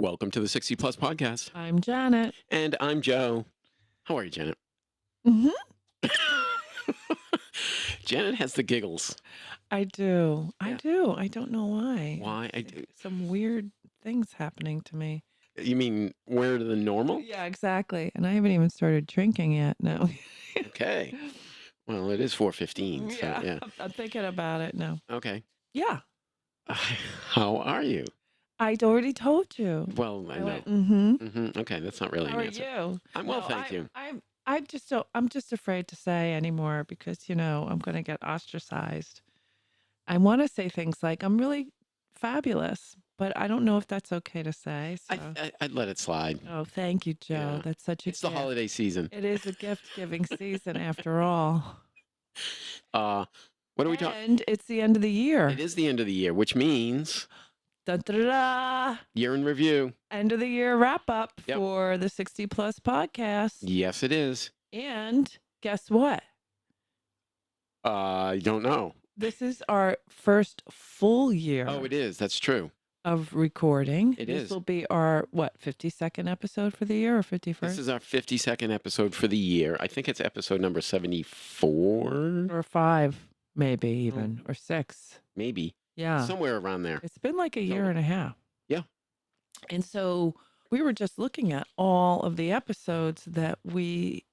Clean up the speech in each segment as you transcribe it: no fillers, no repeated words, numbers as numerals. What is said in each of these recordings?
Welcome to the 60 Plus Podcast. I'm Janet. And I'm Joe. How are you, Janet? hmm Janet has the giggles. I do. I Yeah. do. I don't know why. Why? I do. Some weird things happening to me. You mean weirder than normal? Yeah, exactly. And I haven't even started drinking yet. No. Okay. Well, it is 4:15. So, yeah. I'm thinking about it now. Okay. Yeah. How are you? I'd already told you. Well, I know. Okay, that's not really How an are answer. you? I'm well, thank you. I'm just afraid to say anymore because, I'm going to get ostracized. I want to say things like, I'm really fabulous, but I don't know if that's okay to say. So. I'd let it slide. Oh, thank you, Joe. Yeah. That's such a It's the gift. holiday season. It is a gift-giving season after all. What are we talking? And it's the end of the year. It is the end of the year, which means Da-da-da-da. year in review. End of the year wrap up Yep. for the 60 Plus podcast. Yes, it is. And guess what? I don't know. This is our first full year Oh, it is. That's true. of recording. It This is. will be our, 52nd episode for the year or 51st? This is our 52nd episode for the year. I think it's episode number 74. Or 5, maybe even, or 6. Maybe. Yeah. Somewhere around there. It's been like a year and a half. Yeah. And so we were just looking at all of the episodes that we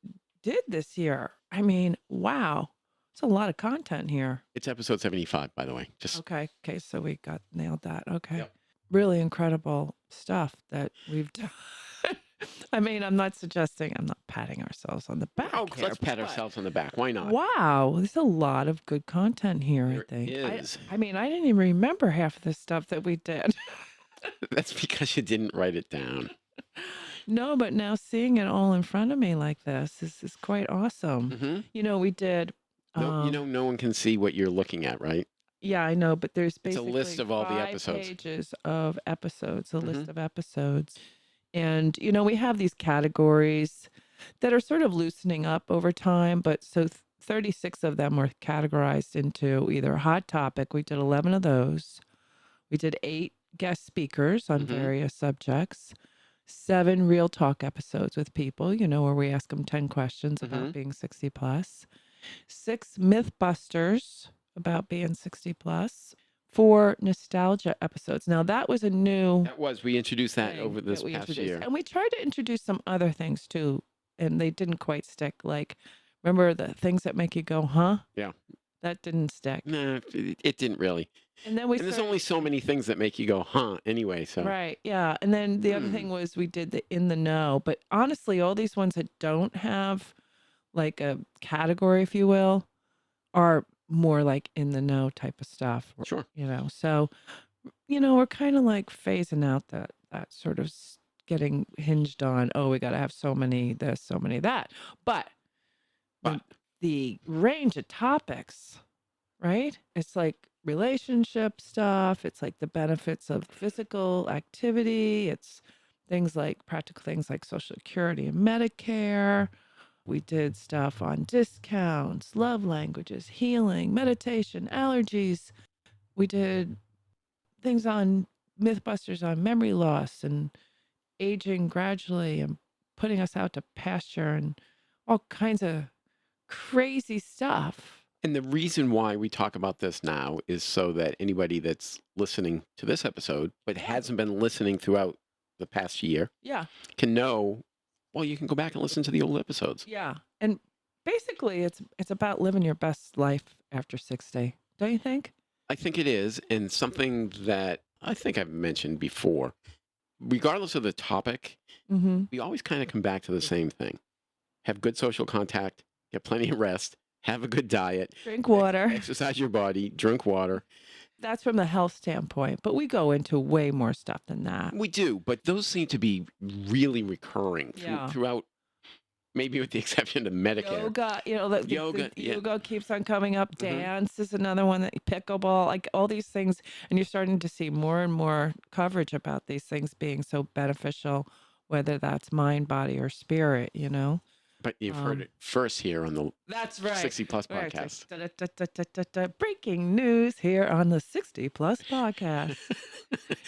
did this year. I mean, wow. It's a lot of content here. It's episode 75, by the way. Just Okay. So we nailed that. Okay. Yep. Really incredible stuff that we've done. I mean, I'm not patting ourselves on the back. Oh, here, let's pat but ourselves on the back. Why not? Wow, there's a lot of good content here, There I think. is. I mean, I didn't even remember half of the stuff that we did. That's because you didn't write it down. No, but now seeing it all in front of me like this is quite awesome. Mm-hmm. We did. No one can see what you're looking at, right? Yeah, I know, but there's basically It's a list of all the 5 episodes. pages of episodes, a list Mhm. of episodes. And, we have these categories that are sort of loosening up over time, but so 36 of them were categorized into either a hot topic. We did 11 of those. We did 8 guest speakers on Mhm. various subjects. 7 real talk episodes with people, where we ask them 10 questions about being 60 plus. 6 Mythbusters about being 60 plus. 4 nostalgia episodes. Now that was a new We introduced that thing over this that we past introduced. year. And we tried to introduce some other things too, and they didn't quite stick. Like, remember the things that make you go, huh? Yeah. That didn't stick. Nah, it didn't really. And then there's only so many things that make you go, huh, anyway. So Right. Yeah. And then the other thing was we did the in the know. But honestly, all these ones that don't have like a category, if you will, are more like in the know type of stuff. Sure. So, we're kind of like phasing out that sort of getting hinged on, oh, we got to have so many this, so many that. But the range of topics, right? It's like relationship stuff. It's like the benefits of physical activity. It's practical things like Social Security and Medicare. We did stuff on discounts, love languages, healing, meditation, allergies. We did things on Mythbusters on memory loss and aging gradually and putting us out to pasture and all kinds of crazy stuff. And the reason why we talk about this now is so that anybody that's listening to this episode but hasn't been listening throughout the past year can know, well, you can go back and listen to the old episodes. Yeah. And basically it's about living your best life after 60. Don't you think? I think it is. And something that I think I've mentioned before, regardless of the topic, we always kind of come back to the same thing. Have good social contact, get plenty of rest, have a good diet, drink water, exercise your body, drink water. That's from the health standpoint, but we go into way more stuff than that. We do, but those seem to be really recurring throughout, maybe with the exception of Medicare. Yoga, yoga keeps on coming up. Dance is another one, that pickleball, like all these things. And you're starting to see more and more coverage about these things being so beneficial, whether that's mind, body, or spirit, But you've heard it first here on the That's right. 60 Plus Where it's like, podcast. breaking news here on the 60 Plus podcast.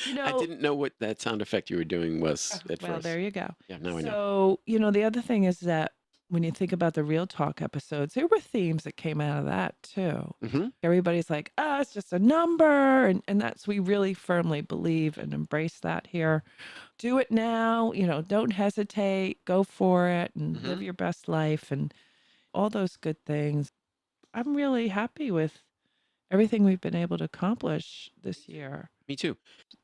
I didn't know what that sound effect you were doing was at Well, first. there you go. Yeah, now I know. So, the other thing is that when you think about the Real Talk episodes, there were themes that came out of that too. Mm-hmm. Everybody's like, oh, it's just a number. And we really firmly believe and embrace that here. Do it now, don't hesitate, go for it and live your best life and all those good things. I'm really happy with everything we've been able to accomplish this year. Me too.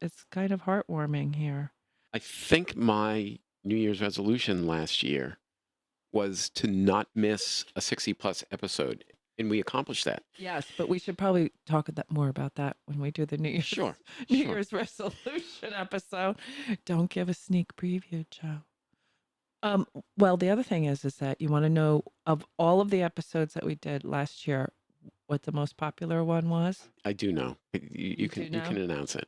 It's kind of heartwarming here. I think my New Year's resolution last year was to not miss a 60 Plus episode. And we accomplished that. Yes, but we should probably talk more about that when we do the New Year's, New Year's resolution episode. Don't give a sneak preview, Joe. Well, the other thing is that you want to know of all of the episodes that we did last year, what the most popular one was? I do know. You can announce it.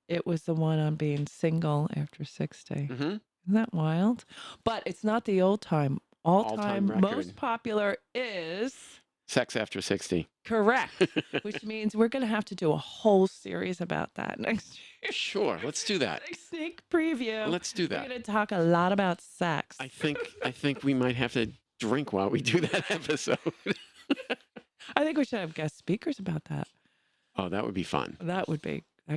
It was the one on being single after 60. Mm-hmm. Isn't that wild? But it's not the all-time record. Most popular is Sex After 60. Correct. Which means we're going to have to do a whole series about that next year. Sure, let's do that. A sneak preview. Let's do that. We're going to talk a lot about sex. I think we might have to drink while we do that episode. I think we should have guest speakers about that. Oh, that would be fun. That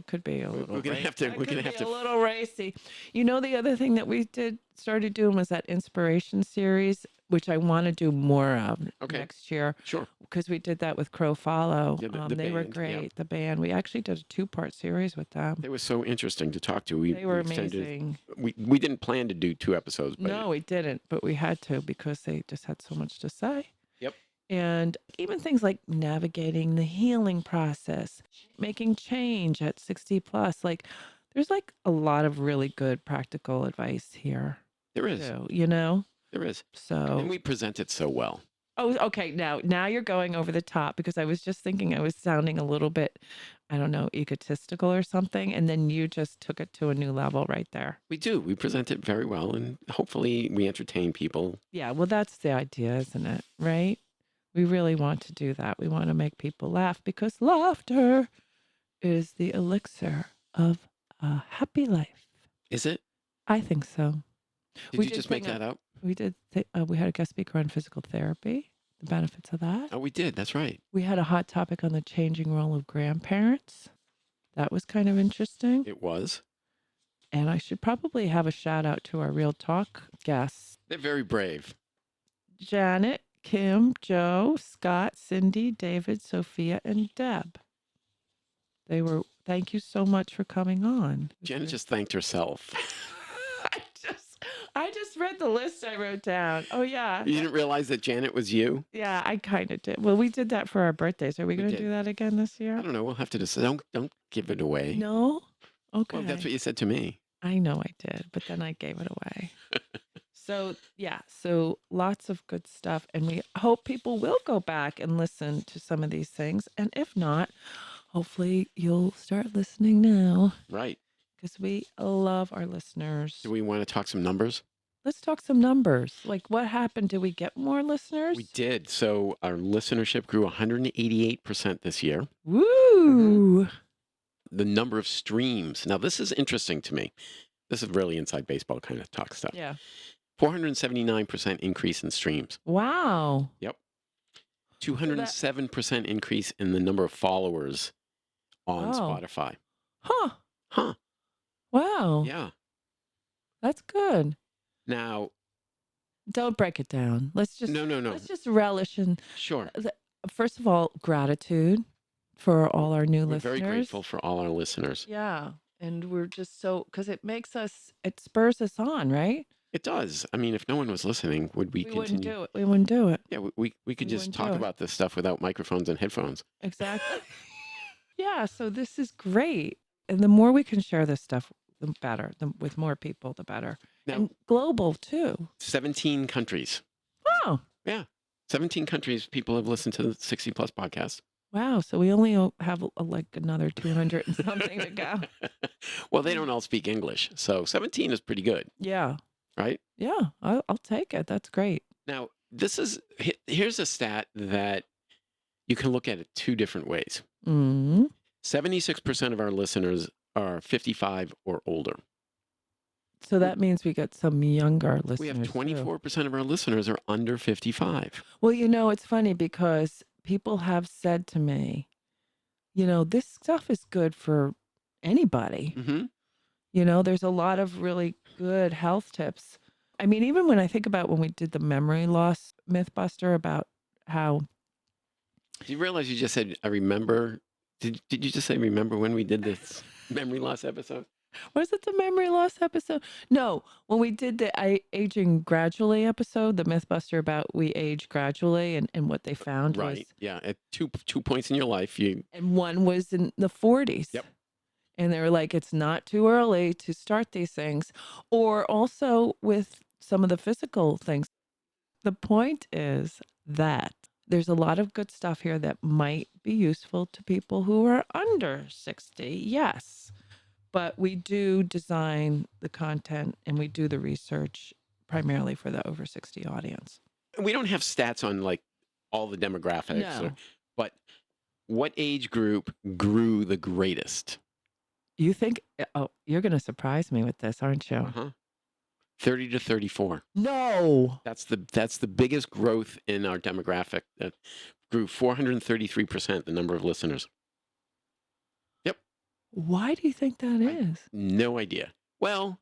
could be a little. We're gonna have to. A little racy. The other thing that we started doing was that inspiration series, which I want to do more of next year. Sure. Because we did that with Crow Follow. Yeah, they were great. Yeah. The band. We actually did a 2-part series with them. They were so interesting to talk to. They were amazing. We didn't plan to do 2 episodes. But no, we didn't, but we had to because they just had so much to say. Yep. And even things like navigating the healing process, making change at 60 plus, there's a lot of really good practical advice here. There is. Too, There is. So. And we present it so well. Oh, okay. Now you're going over the top because I was just thinking I was sounding a little bit, I don't know, egotistical or something. And then you just took it to a new level right there. We do. We present it very well. And hopefully we entertain people. Yeah. Well, that's the idea, isn't it? Right? We really want to do that. We want to make people laugh because laughter is the elixir of a happy life. Is it? I think so. Did you just make that up? We did. We had a guest speaker on physical therapy, the benefits of that. Oh, we did. That's right. We had a hot topic on the changing role of grandparents. That was kind of interesting. It was. And I should probably have a shout out to our Real Talk guests. They're very brave. Janet, Kim, Joe, Scott, Cindy, David, Sophia, and Deb. Thank you so much for coming on. Janet just thanked herself. I just read the list I wrote down. Oh, yeah. You didn't realize that Janet was you? Yeah, I kind of did. Well, we did that for our birthdays. Are we going to do that again this year? I don't know. We'll have to decide. Don't give it away. No? Okay. Well, that's what you said to me. I know I did, but then I gave it away. So lots of good stuff. And we hope people will go back and listen to some of these things. And if not, hopefully you'll start listening now. Right. Because we love our listeners. Do we want to talk some numbers? Let's talk some numbers. Like what happened? Did we get more listeners? We did. So our listenership grew 188% this year. Woo! The number of streams. Now, this is interesting to me. This is really inside baseball kind of talk stuff. Yeah. 479% increase in streams. Wow. Yep. 207% increase in the number of followers on Spotify. Huh. Wow. Yeah. That's good. Now, don't break it down. Let's just No. Let's just relish in. Sure. First of all, gratitude for all our new listeners. We're very grateful for all our listeners. Yeah. And we're just because it spurs us on, right? It does. I mean, if no one was listening, would we continue? Wouldn't do it. We wouldn't do it. Yeah, we could just talk about this stuff without microphones and headphones. Exactly. Yeah, so this is great. And the more we can share this stuff, the better. With more people, the better. Now, and global, too. 17 countries. Oh. Yeah. 17 countries people have listened to the 60 Plus podcast. Wow. So we only have another 200 and something to go. Well, they don't all speak English. So 17 is pretty good. Yeah. right? Yeah, I'll take it. That's great. Now, here's a stat that you can look at it two different ways. Mm-hmm. 76% of our listeners are 55 or older. So that means we got some younger We have listeners too. 24% of our listeners are under 55. Well, it's funny because people have said to me, this stuff is good for anybody. Mm-hmm. There's a lot of really good health tips. I mean, even when I think about when we did the memory loss Mythbuster about how Do you realize you just said, I remember? Did you just say, remember when we did this memory loss episode? was it the memory loss episode? No, when we did the aging gradually episode, the Mythbuster about we age gradually and what they found was Right. Yeah. At two points in your life, and one was in the 40s. Yep. And they were like, it's not too early to start these things. Or also with some of the physical things. The point is that there's a lot of good stuff here that might be useful to people who are under 60. Yes. But we do design the content and we do the research primarily for the over 60 audience. we don't have stats on like all the demographics, No. but what age group grew the greatest? You think, oh, you're going to surprise me with this, aren't you? Uh-huh. 30 to 34. No. That's the biggest growth in our demographic. That grew 433% the number of listeners. Yep. Why do you think that is? No idea. Well,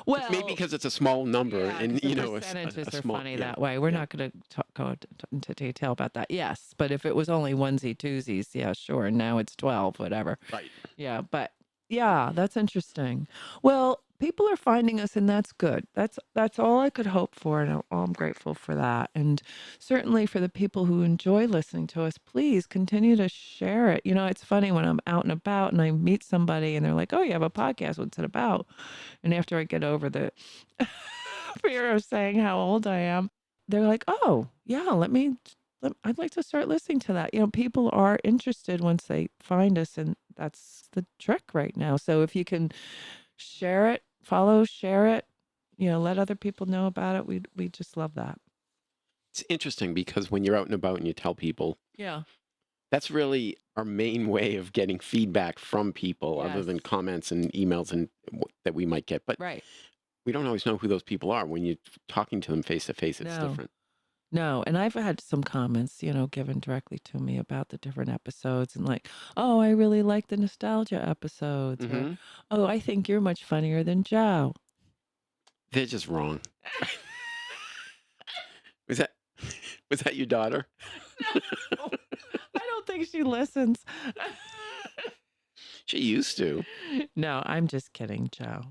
maybe because it's a small number, yeah, and the a percentages are small, funny yeah, that way. We're yeah. not going to go into detail about that. Yes, but if it was only onesie twosies, yeah, sure. Now it's 12, whatever. Right. Yeah, but yeah, that's interesting. Well, people are finding us, and that's good. That's all I could hope for, and I'm grateful for that. And certainly for the people who enjoy listening to us, please continue to share it. It's funny when I'm out and about and I meet somebody and they're like, "Oh, you have a podcast. What's it about?" And after I get over the fear of saying how old I am, they're like, "Oh, yeah, I'd like to start listening to that." People are interested once they find us, and that's the trick right now. So if you can share it, share it, let other people know about it. We just love that. It's interesting because when you're out and about and you tell people, Yeah. that's really our main way of getting feedback from people, other than Yes. comments and emails and that we might get. But Right. we don't always know who those people are. When you're talking to them face to face, it's No. different. No, and I've had some comments, given directly to me about the different episodes and like, "Oh, I really like the nostalgia episodes," or, Mm-hmm. "Oh, I think you're much funnier than Joe." They're just wrong. Was that your daughter? No, I don't think she listens. She used to. No, I'm just kidding, Joe.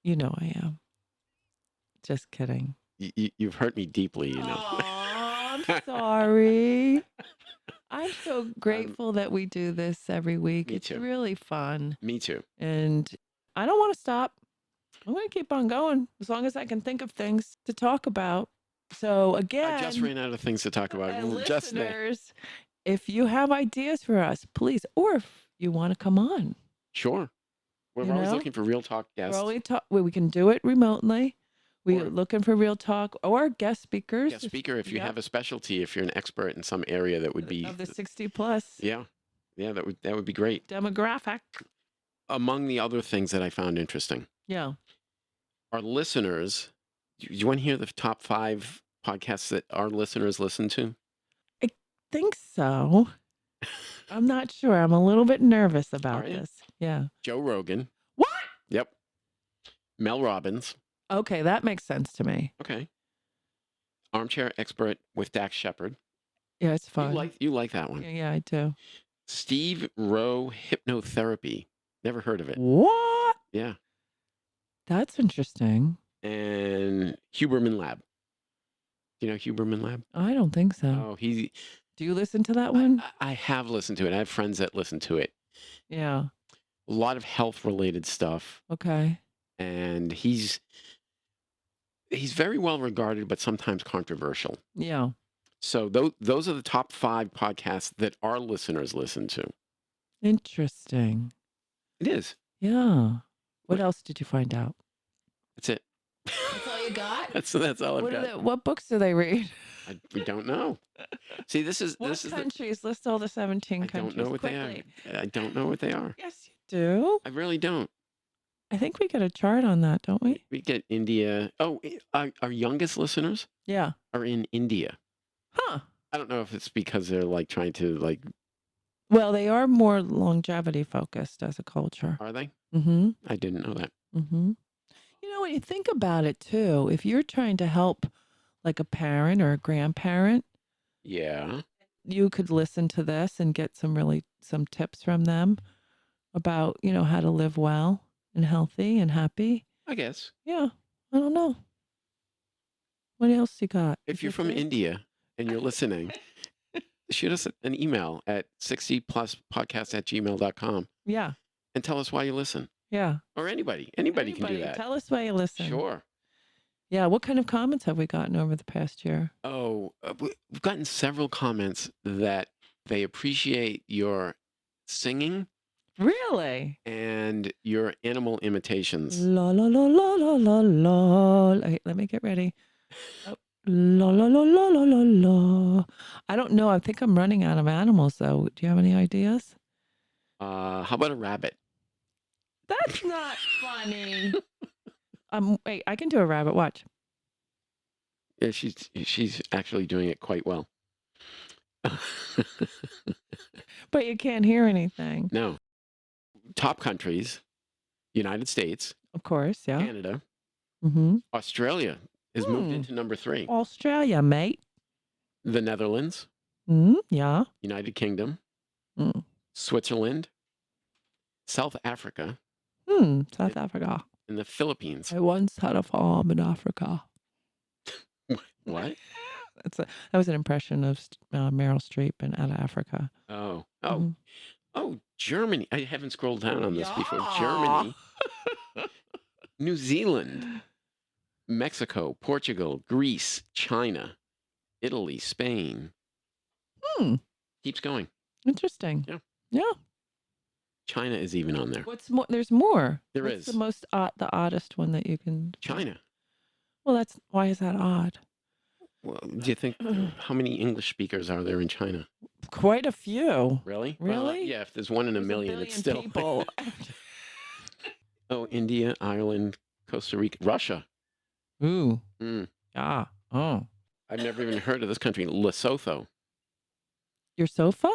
You know I am. Just kidding. You've hurt me deeply, Aw, I'm sorry. I'm so grateful that we do this every week. Me It's too. really fun. Me too. And I don't want to stop. I'm going to keep on going as long as I can think of things to talk about. So again, I just ran out of things to talk about. and Just there. listeners, if you have ideas for us, please, or if you want to come on, Sure. We're always looking for real talk guests. we can do it remotely. We're Or- looking for real talk or guest speakers. Guest speaker, if you Yep. have a specialty, if you're an expert in some area that would be of the 60 plus yeah, that would be great. demographic. Among the other things that I found interesting, Yeah. our listeners. Do you want to hear the top 5 podcasts that our listeners listen to? Think so. I'm not sure. I'm a little bit nervous about right. this. Yeah. Joe Rogan. What? Yep. Mel Robbins. Okay, that makes sense to me. Okay. Armchair Expert with Dax Shepard. Yeah, it's fun. You like that one? Yeah, I do. Steve Rowe Hypnotherapy. Never heard of it. What? Yeah. That's interesting. And Huberman Lab. Do you know Huberman Lab? I don't think so. Oh, Do you listen to that one? I have listened to it. I have friends that listen to it. Yeah. A lot of health related stuff. Okay. And he's very well regarded, but sometimes controversial. Yeah. So those are the top 5 podcasts that our listeners listen to. Interesting. It is. Yeah. What What- else did you find out? That's it. That's all you they got? That's all I've got. What books do they read? We don't know. See, this is What countries? List all the 17 I countries don't know what quickly. they are. I don't know what they are. Yes, you do. I really don't. I think we get a chart on that, don't we? We get India. Oh, our youngest listeners Yeah. are in India. Huh. I don't know if it's because they're like trying to like. Well, they are more longevity focused as a culture. Are they? Mm-hmm. I didn't know that. Mm-hmm. You know, when you think about it too, if you're trying to help like a parent or a grandparent, Yeah. you could listen to this and get some tips from them about, how to live well and healthy and happy. I guess. Yeah. I don't know. What else you got? If you're from India and you're listening, shoot us an email at 60pluspodcast@gmail.com. Yeah. And tell us why you listen. Yeah. Or anybody. Anybody can do that. Tell us why you listen. Sure. Yeah. What kind of comments have we gotten over the past year? Oh, we've gotten several comments that they appreciate your singing Really? and your animal imitations. La la la la la la la. Wait, let me get ready. Oh. La la la la la la la. I don't know. I think I'm running out of animals though. Do you have any ideas? How about a rabbit? That's not funny. Wait, I can do a rabbit. Watch. Yeah, she's actually doing it quite well. But you can't hear anything. No. Top countries: United States, Of course, yeah. Canada, Mm-hmm. Australia has moved into number 3. Australia, mate. The Netherlands, Yeah. United Kingdom, Mm. Switzerland, South Africa, South Africa. and the Philippines. I once had a farm in Africa. What? That was an impression of Meryl Streep in Out of Africa. Oh. Mhm. Oh, Germany. I haven't scrolled down on this before. Yeah. Germany, New Zealand, Mexico, Portugal, Greece, China, Italy, Spain. Keeps going. Interesting. Yeah. China is even on there. What's more? There's more. There What's is. the most the oddest one that you can? China. Well, why is that odd? Well, do you think how many English speakers are there in China? Quite a few. Really? Really? Well, yeah, if there's 1 in a There's million, it's still. people. Oh, India, Ireland, Costa Rica, Russia. Ooh. Mm. Yeah. Oh. I've never even heard of this country. Lesotho. Your sofa?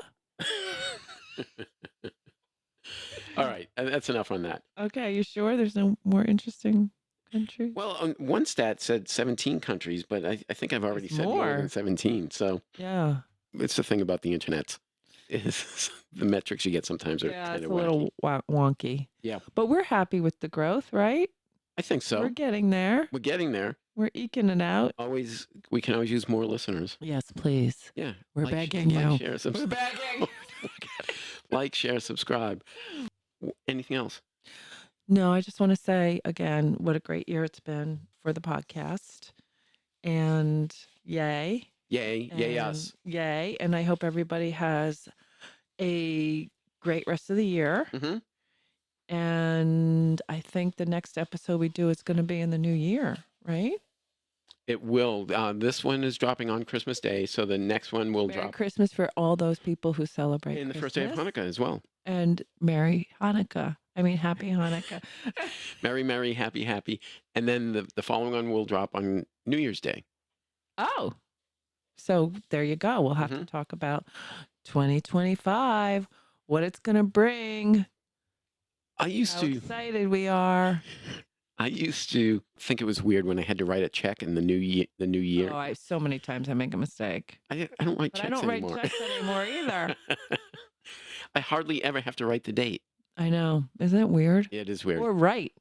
All right, that's enough on that. Okay, you sure there's no more interesting countries? Well, one stat said 17 countries, but I think I've already There's said more more. than 17. So Yeah. it's the thing about the internet. Is the metrics you get sometimes are Yeah, kind it's of a little wonky. Yeah. But we're happy with the growth, right? I think so. We're getting there. We're getting there. We're eking it out. We can always use more listeners. Yes, please. Yeah. We're begging you. Like, share, We're begging. like, share, subscribe. Anything else? No, I just want to say again, what a great year it's been for the podcast. And yay. Yay us. Yay. And I hope everybody has a great rest of the year. Mm-hmm. And I think the next episode we do is going to be in the new year, right? It will. This one is dropping on Christmas Day, so the next one will Merry drop Christmas for all those people who celebrate in the Christmas. first day of Hanukkah as well. And Merry Hanukkah. I mean, Happy Hanukkah. Merry, happy. And then the following one will drop on New Year's Day. Oh, so there you go. We'll have to talk about 2025, what it's going to bring. How excited we are. I used to think it was weird when I had to write a check in the new year. Oh, so many times I make a mistake. I don't write checks anymore. I don't write checks anymore either. I hardly ever have to write the date. I know. Isn't it weird? It is weird. Or write.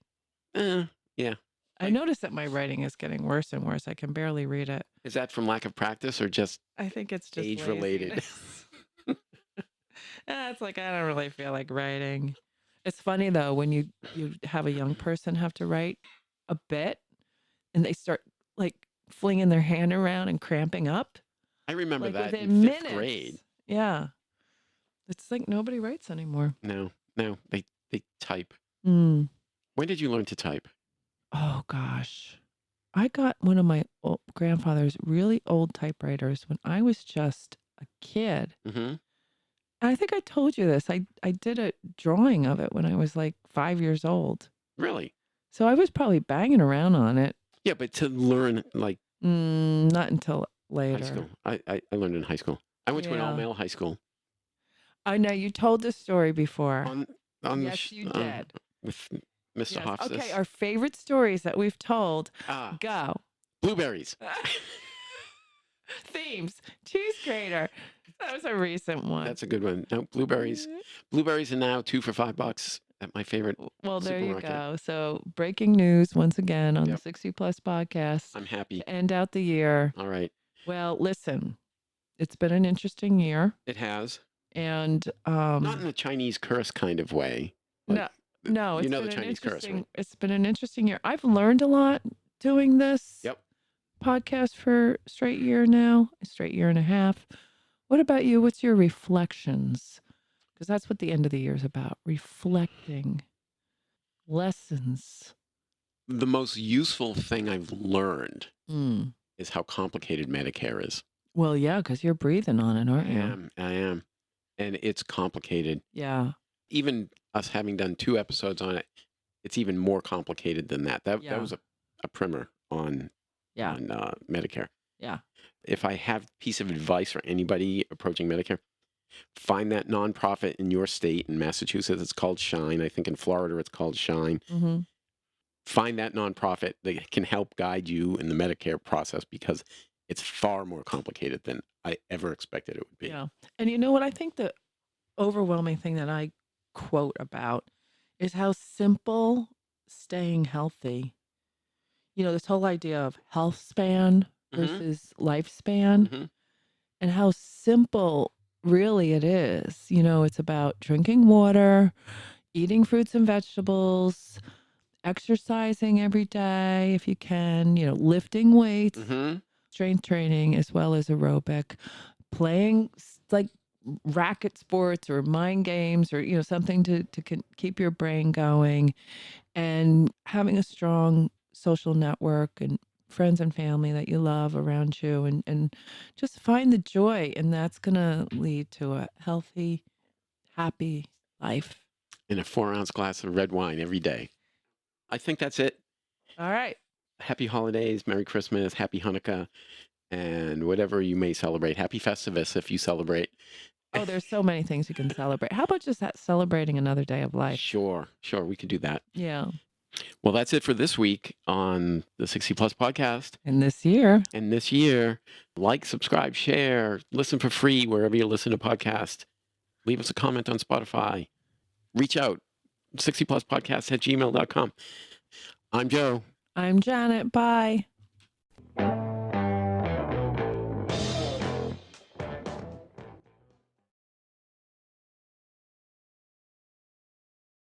Yeah. I notice that my writing is getting worse and worse. I can barely read it. Is that from lack of practice or just I think it's just age-related? It's like I don't really feel like writing. It's funny though when you have a young person have to write a bit and they start like flinging their hand around and cramping up. I remember like that within in 5th minutes. grade. Yeah. It's like nobody writes anymore. No, they type. Mm. When did you learn to type? Oh gosh. I got one of my grandfather's really old typewriters when I was just a kid. Mm-hmm. And I think I told you this. I did a drawing of it when I was like 5 years old. Really? So I was probably banging around on it. Yeah, but to learn like Not until high later. school. I learned in high school. I went to an Yeah. all-male high school. I know you told this story before. On the Yes, you did. with Mr. Yes. Hofstas. Okay, our favorite stories that we've told. Go. Blueberries. Themes. Cheese grater. That was a recent one. That's a good one. No, blueberries. Blueberries are now 2 for $5 at my favorite Well, there you supermarket. go. So breaking news once again on Yep. the 60 Plus podcast. I'm happy. To end out the year. All right. Well, listen, it's been an interesting year. It has. And Not in a Chinese curse kind of way. no, You it's know been the an Chinese curse, interesting. right? It's been an interesting year. I've learned a lot doing this Yep. podcast for a straight year now, a straight year and a half. What about you? What's your reflections? Because that's what the end of the year is about. Reflecting. Lessons. The most useful thing I've learned Mm. is how complicated Medicare is. Well, yeah, because you're breathing on it, aren't you? I am. And it's complicated. Yeah. Even us having done 2 episodes on it, it's even more complicated than that. That Yeah. was a primer on Yeah. Medicare. Yeah. If I have a piece of advice for anybody approaching Medicare, find that nonprofit in your state. In Massachusetts, it's called Shine. I think in Florida, it's called Shine. Mm-hmm. Find that nonprofit that can help guide you in the Medicare process because it's far more complicated than I ever expected it would be. Yeah. And you know what? I think the overwhelming thing that I quote about is how simple staying healthy. You know, this whole idea of health span versus lifespan Mhm. and how simple really it is. You know, it's about drinking water, eating fruits and vegetables, exercising every day if you can, you know, lifting weights, Mhm. strength training as well as aerobic, playing like racket sports or mind games or, you know, something to keep your brain going, and having a strong social network and friends and family that you love around you, and just find the joy, and that's going to lead to a healthy, happy life. And a 4-ounce glass of red wine every day. I think that's it. All right. Happy holidays, Merry Christmas, Happy Hanukkah, and whatever you may celebrate. Happy Festivus if you celebrate. Oh, there's so many things you can celebrate. How about just celebrating another day of life? Sure, we could do that. Yeah. Well, that's it for this week on the 60 Plus podcast. And this year. And this year, like, subscribe, share, listen for free wherever you listen to podcasts. Leave us a comment on Spotify. Reach out, 60pluspodcast@gmail.com. I'm Joe. I'm Janet. Bye.